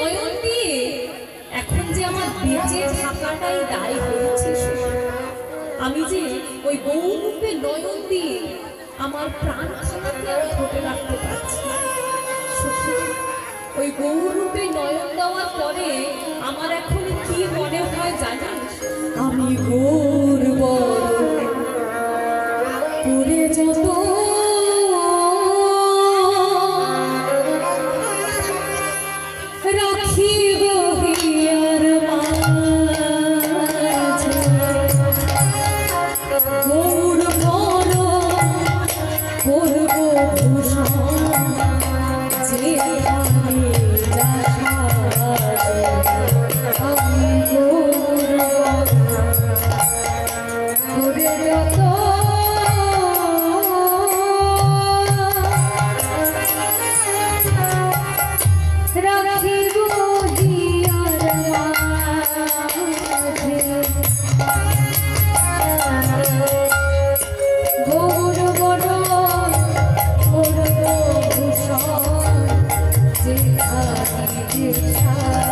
নয়ন দিয়ে এখন যে আমার বেঁচে থাকাটাই দায় হয়েছে। আমি যে ওই গৌরূপে নয়ন দিয়ে আমার প্রাণ খানাকে আর ধরে রাখতে পারছি না। ওই গৌরূপে নয়ন দেওয়ার পরে আমার এখন কি মনে হয় জানিস? আমি গৌর করে যত যেখানে